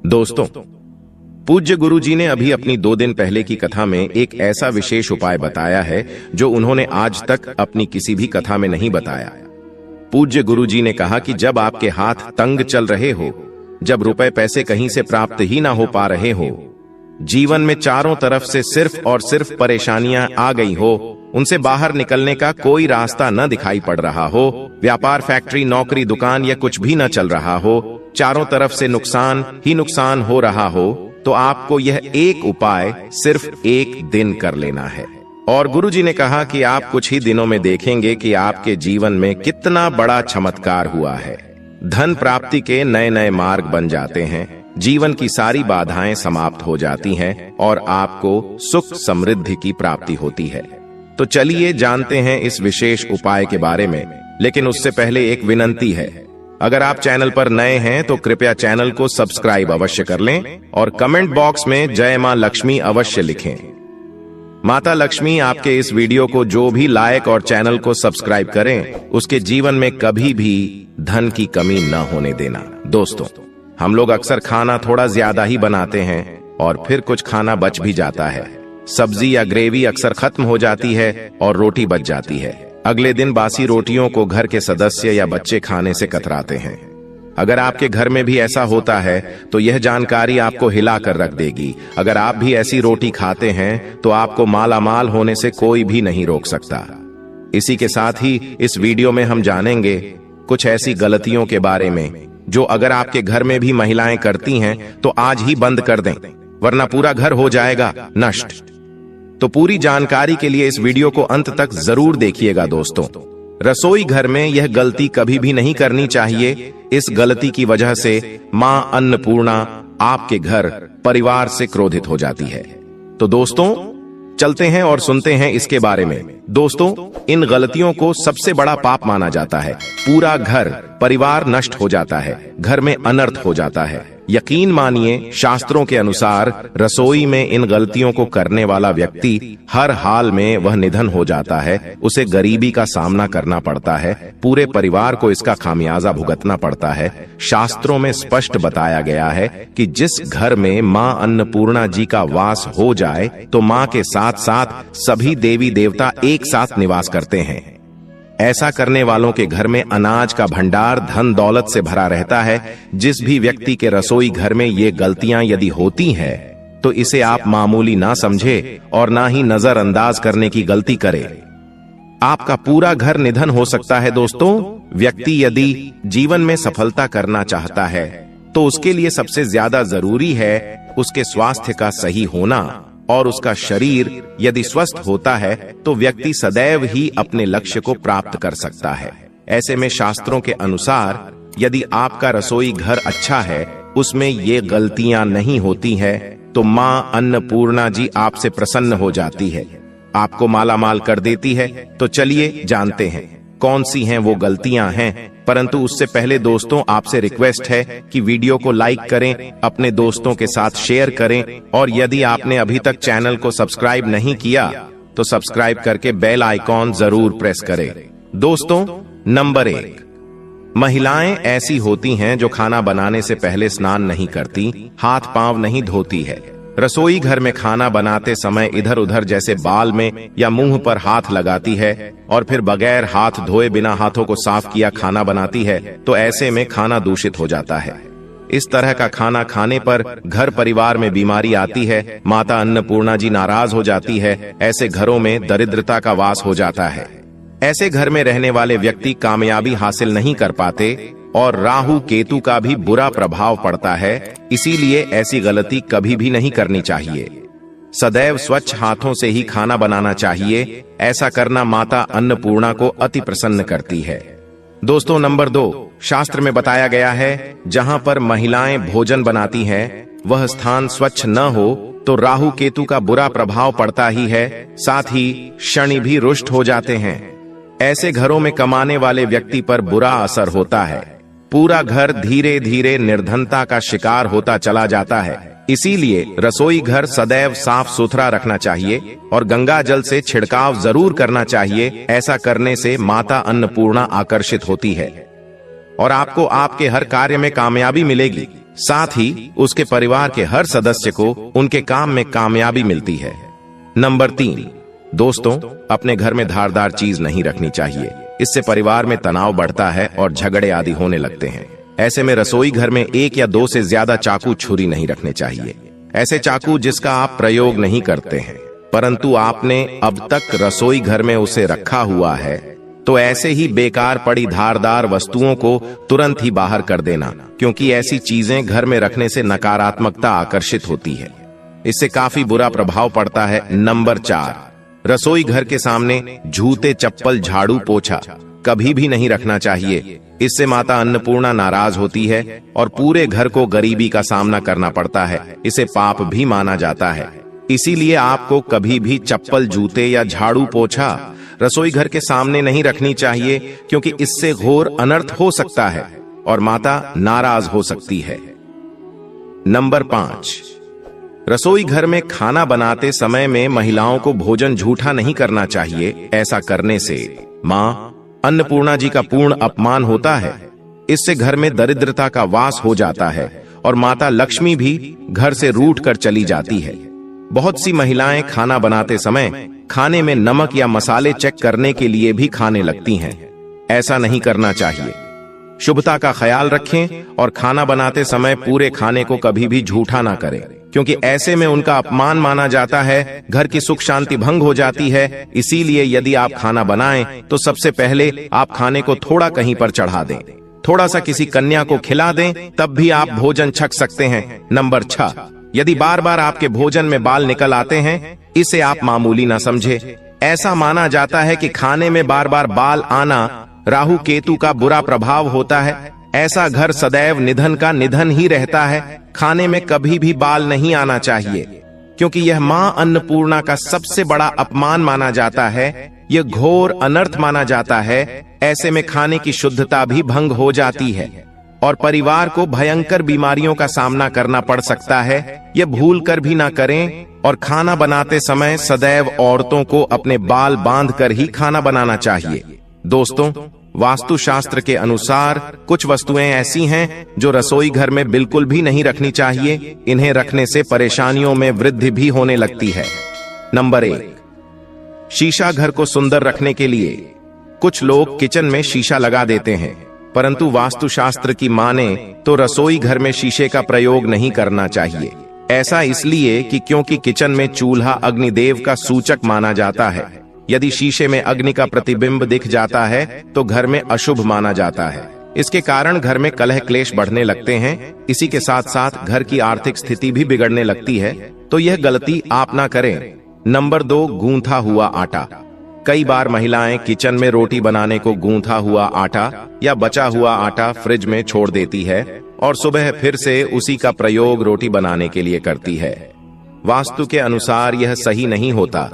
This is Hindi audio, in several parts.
दोस्तों, पूज्य गुरुजी ने अभी अपनी 2 दिन पहले की कथा में एक ऐसा विशेष उपाय बताया है जो उन्होंने आज तक अपनी किसी भी कथा में नहीं बताया। पूज्य गुरुजी ने कहा कि जब आपके हाथ तंग चल रहे हो, जब रुपए पैसे कहीं से प्राप्त ही ना हो पा रहे हो, जीवन में चारों तरफ से सिर्फ और सिर्फ परेशानियां आ गई हो, उनसे बाहर निकलने का कोई रास्ता न दिखाई पड़ रहा हो, व्यापार, फैक्ट्री, नौकरी, दुकान या कुछ भी न चल रहा हो, चारों तरफ से नुकसान ही नुकसान हो रहा हो, तो आपको यह एक उपाय सिर्फ 1 दिन कर लेना है। और गुरुजी ने कहा कि आप कुछ ही दिनों में देखेंगे कि आपके जीवन में कितना बड़ा चमत्कार हुआ है। धन प्राप्ति के नए नए मार्ग बन जाते हैं, जीवन की सारी बाधाएं समाप्त हो जाती हैं और आपको सुख समृद्धि की प्राप्ति होती है। तो चलिए जानते हैं इस विशेष उपाय के बारे में, लेकिन उससे पहले एक विनंती है। अगर आप चैनल पर नए हैं तो कृपया चैनल को सब्सक्राइब अवश्य कर लें और कमेंट बॉक्स में जय मां लक्ष्मी अवश्य लिखें। माता लक्ष्मी आपके इस वीडियो को जो भी लाइक और चैनल को सब्सक्राइब करें, उसके जीवन में कभी भी धन की कमी न होने देना। दोस्तों, हम लोग अक्सर खाना थोड़ा ज्यादा ही बनाते हैं और फिर कुछ खाना बच भी जाता है। सब्जी या ग्रेवी अक्सर खत्म हो जाती है और रोटी बच जाती है। अगले दिन बासी रोटियों को घर के सदस्य या बच्चे खाने से कतराते हैं। अगर आपके घर में भी ऐसा होता है तो यह जानकारी आपको हिला कर रख देगी। अगर आप भी ऐसी रोटी खाते हैं तो आपको मालामाल होने से कोई भी नहीं रोक सकता। इसी के साथ ही इस वीडियो में हम जानेंगे कुछ ऐसी गलतियों के बारे में जो अगर आपके घर में भी महिलाएं करती हैं तो आज ही बंद कर दें, वरना पूरा घर हो जाएगा नष्ट। तो पूरी जानकारी के लिए इस वीडियो को अंत तक जरूर देखिएगा। दोस्तों, रसोई घर में यह गलती कभी भी नहीं करनी चाहिए। इस गलती की वजह से मां अन्नपूर्णा आपके घर परिवार से क्रोधित हो जाती है। तो दोस्तों, चलते हैं और सुनते हैं इसके बारे में। दोस्तों, इन गलतियों को सबसे बड़ा पाप माना जाता है। पूरा घर परिवार नष्ट हो जाता है, घर में अनर्थ हो जाता है। यकीन मानिए, शास्त्रों के अनुसार रसोई में इन गलतियों को करने वाला व्यक्ति हर हाल में वह निधन हो जाता है, उसे गरीबी का सामना करना पड़ता है, पूरे परिवार को इसका खामियाजा भुगतना पड़ता है। शास्त्रों में स्पष्ट बताया गया है कि जिस घर में मां अन्नपूर्णा जी का वास हो जाए तो मां के साथ साथ सभी देवी देवता एक साथ निवास करते हैं। ऐसा करने वालों के घर में अनाज का भंडार धन दौलत से भरा रहता है। जिस भी व्यक्ति के रसोई घर में ये गलतियां यदि होती हैं तो इसे आप मामूली ना समझे और ना ही नजरअंदाज करने की गलती करें। आपका पूरा घर निधन हो सकता है। दोस्तों, व्यक्ति यदि जीवन में सफलता करना चाहता है तो उसके लिए सबसे ज्यादा जरूरी है उसके स्वास्थ्य का सही होना, और उसका शरीर यदि स्वस्थ होता है तो व्यक्ति सदैव ही अपने लक्ष्य को प्राप्त कर सकता है। ऐसे में शास्त्रों के अनुसार यदि आपका रसोई घर अच्छा है, उसमें ये गलतियां नहीं होती है, तो मां अन्नपूर्णा जी आपसे प्रसन्न हो जाती है, आपको मालामाल कर देती है। तो चलिए जानते हैं कौन सी हैं वो गलतियां हैं। परंतु उससे पहले दोस्तों, आपसे रिक्वेस्ट है कि वीडियो को लाइक करें, अपने दोस्तों के साथ शेयर करें, और यदि आपने अभी तक चैनल को सब्सक्राइब नहीं किया तो सब्सक्राइब करके बेल आइकॉन जरूर प्रेस करें। दोस्तों, नंबर 1, महिलाएं ऐसी होती हैं जो खाना बनाने से पहले स्नान नहीं करती, हाथ पांव नहीं धोती है। रसोई घर में खाना बनाते समय इधर उधर जैसे बाल में या मुंह पर हाथ लगाती है और फिर बगैर हाथ धोए बिना हाथों को साफ किया खाना बनाती है। तो ऐसे में खाना दूषित हो जाता है। इस तरह का खाना खाने पर घर परिवार में बीमारी आती है, माता अन्नपूर्णा जी नाराज हो जाती है। ऐसे घरों में दरिद्रता का वास हो जाता है। ऐसे घर में रहने वाले व्यक्ति कामयाबी हासिल नहीं कर पाते और राहु केतु का भी बुरा प्रभाव पड़ता है। इसीलिए ऐसी गलती कभी भी नहीं करनी चाहिए। सदैव स्वच्छ हाथों से ही खाना बनाना चाहिए। ऐसा करना माता अन्नपूर्णा को अति प्रसन्न करती है। दोस्तों, नंबर 2, शास्त्र में बताया गया है जहां पर महिलाएं भोजन बनाती हैं वह स्थान स्वच्छ न हो तो राहु केतु का बुरा प्रभाव पड़ता ही है, साथ ही शनि भी रुष्ट हो जाते हैं। ऐसे घरों में कमाने वाले व्यक्ति पर बुरा असर होता है। पूरा घर धीरे धीरे निर्धनता का शिकार होता चला जाता है। इसीलिए रसोई घर सदैव साफ सुथरा रखना चाहिए और गंगा जल से छिड़काव जरूर करना चाहिए। ऐसा करने से माता अन्नपूर्णा आकर्षित होती है और आपको आपके हर कार्य में कामयाबी मिलेगी। साथ ही उसके परिवार के हर सदस्य को उनके काम में कामयाबी मिलती है। नंबर 3, दोस्तों, अपने घर में धारदार चीज नहीं रखनी चाहिए। इससे परिवार में तनाव बढ़ता है और झगड़े आदि होने लगते हैं। ऐसे में रसोई घर में 1 या 2 से ज्यादा चाकू छुरी नहीं रखने चाहिए। ऐसे चाकू जिसका आप प्रयोग नहीं करते हैं परंतु आपने अब तक रसोई घर में उसे रखा हुआ है, तो ऐसे ही बेकार पड़ी धारदार वस्तुओं को तुरंत ही बाहर कर देना, क्योंकि ऐसी चीजें घर में रखने से नकारात्मकता आकर्षित होती है। इससे काफी बुरा प्रभाव पड़ता है। नंबर 4, रसोई घर के सामने जूते, चप्पल, झाड़ू, पोछा कभी भी नहीं रखना चाहिए। इससे माता अन्नपूर्णा नाराज होती है और पूरे घर को गरीबी का सामना करना पड़ता है। इसे पाप भी माना जाता है। इसीलिए आपको कभी भी चप्पल, जूते या झाड़ू, पोछा रसोई घर के सामने नहीं रखनी चाहिए, क्योंकि इससे घोर अनर्थ हो सकता है और माता नाराज हो सकती है। नंबर 5, रसोई घर में खाना बनाते समय में महिलाओं को भोजन झूठा नहीं करना चाहिए। ऐसा करने से मां अन्नपूर्णा जी का पूर्ण अपमान होता है। इससे घर में दरिद्रता का वास हो जाता है और माता लक्ष्मी भी घर से रूठ कर चली जाती है। बहुत सी महिलाएं खाना बनाते समय खाने में नमक या मसाले चेक करने के लिए भी खाने लगती हैं। ऐसा नहीं करना चाहिए। शुभता का ख्याल रखें और खाना बनाते समय पूरे खाने को कभी भी झूठा ना करें, क्योंकि ऐसे में उनका अपमान माना जाता है, घर की सुख शांति भंग हो जाती है। इसीलिए यदि आप खाना बनाएं तो सबसे पहले आप खाने को थोड़ा कहीं पर चढ़ा दें, थोड़ा सा किसी कन्या को खिला दें, तब भी आप भोजन छक सकते हैं। नंबर 6, यदि बार बार आपके भोजन में बाल निकल आते हैं, इसे आप मामूली ना समझे। ऐसा माना जाता है कि खाने में बार बार बाल आना राहु केतु का बुरा प्रभाव होता है। ऐसा घर सदैव निधन का निधन ही रहता है। खाने में कभी भी बाल नहीं आना चाहिए, क्योंकि यह मां अन्नपूर्णा का सबसे बड़ा अपमान माना जाता है। यह घोर अनर्थ माना जाता है। ऐसे में खाने की शुद्धता भी भंग हो जाती है और परिवार को भयंकर बीमारियों का सामना करना पड़ सकता है। यह भूल कर भी ना करें। और खाना बनाते समय सदैव औरतों को अपने बाल बांध कर ही खाना बनाना चाहिए। दोस्तों, वास्तुशास्त्र के अनुसार कुछ वस्तुएं ऐसी हैं जो रसोई घर में बिल्कुल भी नहीं रखनी चाहिए। इन्हें रखने से परेशानियों में वृद्धि भी होने लगती है। नंबर 1, शीशा घर को सुंदर रखने के लिए कुछ लोग किचन में शीशा लगा देते हैं, परंतु वास्तुशास्त्र की माने तो रसोई घर में शीशे का प्रयोग नहीं करना चाहिए। ऐसा इसलिए कि क्योंकि किचन में चूल्हा अग्निदेव का सूचक माना जाता है। यदि शीशे में अग्नि का प्रतिबिंब दिख जाता है तो घर में अशुभ माना जाता है। इसके कारण घर में कलह क्लेश बढ़ने लगते हैं। इसी के साथ साथ घर की आर्थिक स्थिति भी बिगड़ने लगती है, तो यह गलती आप ना करें। नंबर 2, गूंथा हुआ आटा। कई बार महिलाएं किचन में रोटी बनाने को गूंथा हुआ आटा या बचा हुआ आटा फ्रिज में छोड़ देती है और सुबह फिर से उसी का प्रयोग रोटी बनाने के लिए करती है। वास्तु के अनुसार यह सही नहीं होता।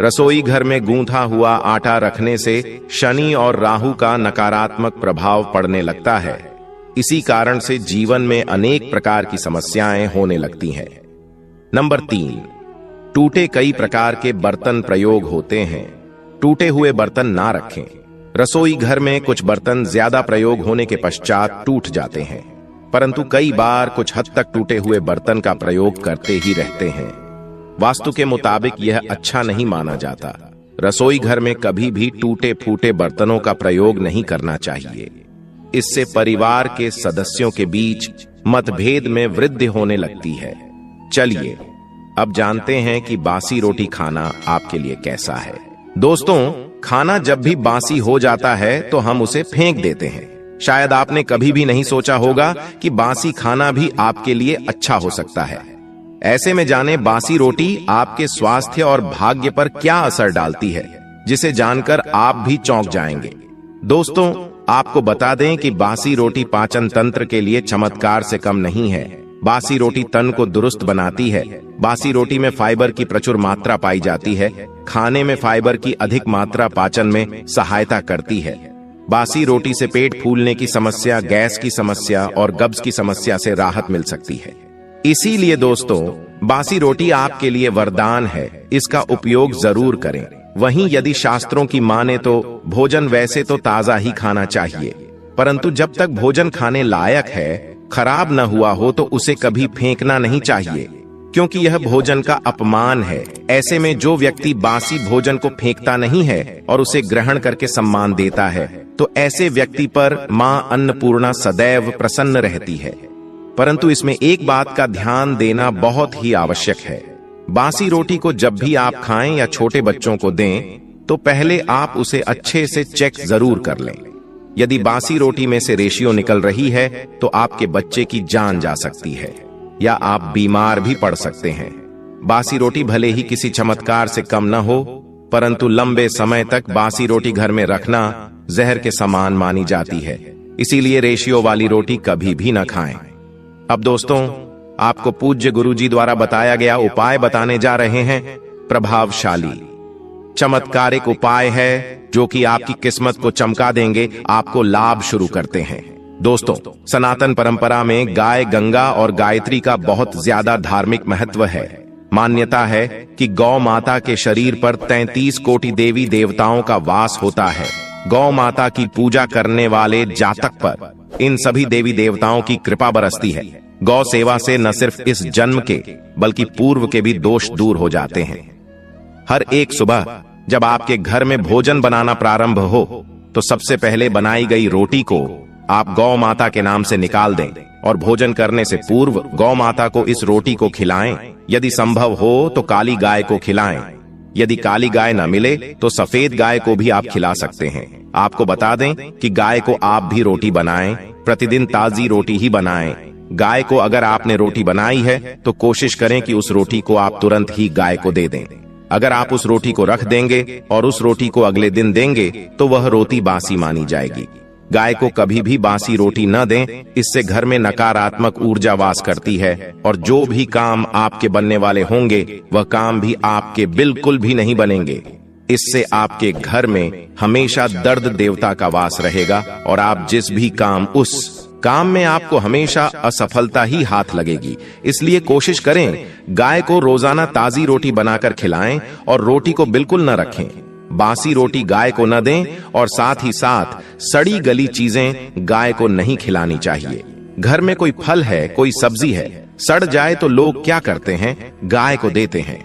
रसोई घर में गूंथा हुआ आटा रखने से शनि और राहु का नकारात्मक प्रभाव पड़ने लगता है। इसी कारण से जीवन में अनेक प्रकार की समस्याएं होने लगती हैं। नंबर 3, टूटे कई प्रकार के बर्तन प्रयोग होते हैं। टूटे हुए बर्तन ना रखें। रसोई घर में कुछ बर्तन ज्यादा प्रयोग होने के पश्चात टूट जाते हैं, परंतु कई बार कुछ हद तक टूटे हुए बर्तन का प्रयोग करते ही रहते हैं। वास्तु के मुताबिक यह अच्छा नहीं माना जाता। रसोई घर में कभी भी टूटे फूटे बर्तनों का प्रयोग नहीं करना चाहिए। इससे परिवार के सदस्यों के बीच मतभेद में वृद्धि होने लगती है। चलिए अब जानते हैं कि बासी रोटी खाना आपके लिए कैसा है। दोस्तों, खाना जब भी बासी हो जाता है तो हम उसे फेंक देते हैं। शायद आपने कभी भी नहीं सोचा होगा कि बासी खाना भी आपके लिए अच्छा हो सकता है। ऐसे में जाने बासी रोटी आपके स्वास्थ्य और भाग्य पर क्या असर डालती है, जिसे जानकर आप भी चौंक जाएंगे। दोस्तों, आपको बता दें कि बासी रोटी पाचन तंत्र के लिए चमत्कार से कम नहीं है। बासी रोटी तन को दुरुस्त बनाती है। बासी रोटी में फाइबर की प्रचुर मात्रा पाई जाती है। खाने में फाइबर की अधिक मात्रा पाचन में सहायता करती है। बासी रोटी से पेट फूलने की समस्या, गैस की समस्या और कब्ज की समस्या से राहत मिल सकती है। इसीलिए दोस्तों, बासी रोटी आपके लिए वरदान है। इसका उपयोग जरूर करें। वहीं यदि शास्त्रों की माने तो भोजन वैसे तो ताजा ही खाना चाहिए, परंतु जब तक भोजन खाने लायक है खराब न हुआ हो तो उसे कभी फेंकना नहीं चाहिए, क्योंकि यह भोजन का अपमान है। ऐसे में जो व्यक्ति बासी भोजन को फेंकता नहीं है और उसे ग्रहण करके सम्मान देता है, तो ऐसे व्यक्ति पर मां अन्नपूर्णा सदैव प्रसन्न रहती है। परंतु इसमें एक बात का ध्यान देना बहुत ही आवश्यक है। बासी रोटी को जब भी आप खाएं या छोटे बच्चों को दें, तो पहले आप उसे अच्छे से चेक जरूर कर लें। यदि बासी रोटी में से रेशियो निकल रही है तो आपके बच्चे की जान जा सकती है या आप बीमार भी पड़ सकते हैं। बासी रोटी भले ही किसी चमत्कार से कम न हो, परंतु लंबे समय तक बासी रोटी घर में रखना जहर के समान मानी जाती है। इसीलिए रेशियो वाली रोटी कभी भी न खाएं। अब दोस्तों, आपको पूज्य गुरुजी द्वारा बताया गया उपाय बताने जा रहे हैं। प्रभावशाली चमत्कारिक उपाय है जो कि आपकी किस्मत को चमका देंगे, आपको लाभ शुरू करते हैं। दोस्तों, सनातन परंपरा में गाय गंगा और गायत्री का बहुत ज्यादा धार्मिक महत्व है। मान्यता है कि गौ माता के शरीर पर 33 कोटि देवी देवताओं का वास होता है। गौ माता की पूजा करने वाले जातक पर इन सभी देवी देवताओं की कृपा बरसती है। गौ सेवा से न सिर्फ इस जन्म के बल्कि पूर्व के भी दोष दूर हो जाते हैं। हर एक सुबह जब आपके घर में भोजन बनाना प्रारंभ हो, तो सबसे पहले बनाई गई रोटी को आप गौ माता के नाम से निकाल दें और भोजन करने से पूर्व गौ माता को इस रोटी को खिलाएं। यदि संभव हो तो काली गाय को खिलाएं। यदि काली गाय न मिले तो सफेद गाय को भी आप खिला सकते हैं। आपको बता दें कि गाय को आप भी रोटी बनाएं, प्रतिदिन ताजी रोटी ही बनाएं। गाय को अगर आपने रोटी बनाई है तो कोशिश करें कि उस रोटी को आप तुरंत ही गाय को दे दें। अगर आप उस रोटी को रख देंगे और उस रोटी को अगले दिन देंगे तो वह रोटी बासी मानी जाएगी। गाय को कभी भी बासी रोटी न दें, इससे घर में नकारात्मक ऊर्जा वास करती है और जो भी काम आपके बनने वाले होंगे वह काम भी आपके बिल्कुल भी नहीं बनेंगे। इससे आपके घर में हमेशा दर्द देवता का वास रहेगा और आप जिस भी उस काम में आपको हमेशा असफलता ही हाथ लगेगी। इसलिए कोशिश करें गाय को रोजाना ताजी रोटी बनाकर खिलाएं और रोटी को बिल्कुल न रखें। बासी रोटी गाय को न दें और साथ ही साथ सड़ी गली चीजें गाय को नहीं खिलानी चाहिए। घर में कोई फल है, कोई सब्जी है, सड़ जाए तो लोग क्या करते हैं, गाय को देते हैं।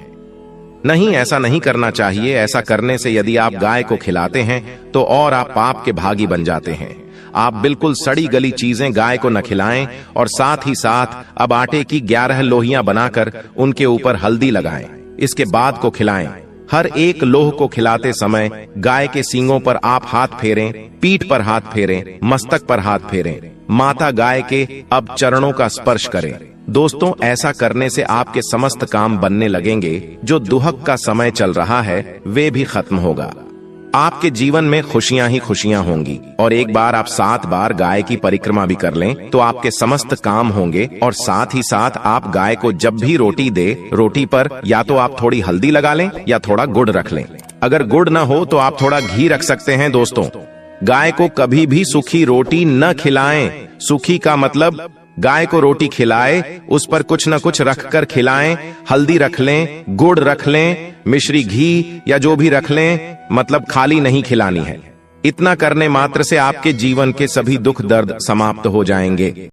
नहीं, ऐसा नहीं करना चाहिए। ऐसा करने से यदि आप गाय को खिलाते हैं तो और आप पाप के भागी बन जाते हैं। आप बिल्कुल सड़ी गली चीजें गाय को न खिलाएं और साथ ही साथ अब आटे की 11 लोहियां बनाकर उनके ऊपर हल्दी लगाएं। इसके बाद को खिलाएं। हर एक लोह को खिलाते समय गाय के सींगों पर आप हाथ फेरें, पीठ पर हाथ फेरें, मस्तक पर हाथ फेरें। माता गाय के अब चरणों का स्पर्श करें। दोस्तों, ऐसा करने से आपके समस्त काम बनने लगेंगे। जो दुहक का समय चल रहा है वे भी खत्म होगा। आपके जीवन में खुशियां ही खुशियां होंगी। और एक बार आप 7 बार गाय की परिक्रमा भी कर लें तो आपके समस्त काम होंगे। और साथ ही साथ आप गाय को जब भी रोटी दे, रोटी पर या तो आप थोड़ी हल्दी लगा लें या थोड़ा गुड़ रख लें। अगर गुड़ न हो तो आप थोड़ा घी रख सकते हैं। दोस्तों, गाय को कभी भी सूखी रोटी न खिलाएं। सूखी का मतलब गाय को रोटी खिलाए, उस पर कुछ न कुछ रख कर खिलाएं। हल्दी रख लें, गुड़ रख लें, मिश्री घी या जो भी रख लें, मतलब खाली नहीं खिलानी है। इतना करने मात्र से आपके जीवन के सभी दुख दर्द समाप्त हो जाएंगे।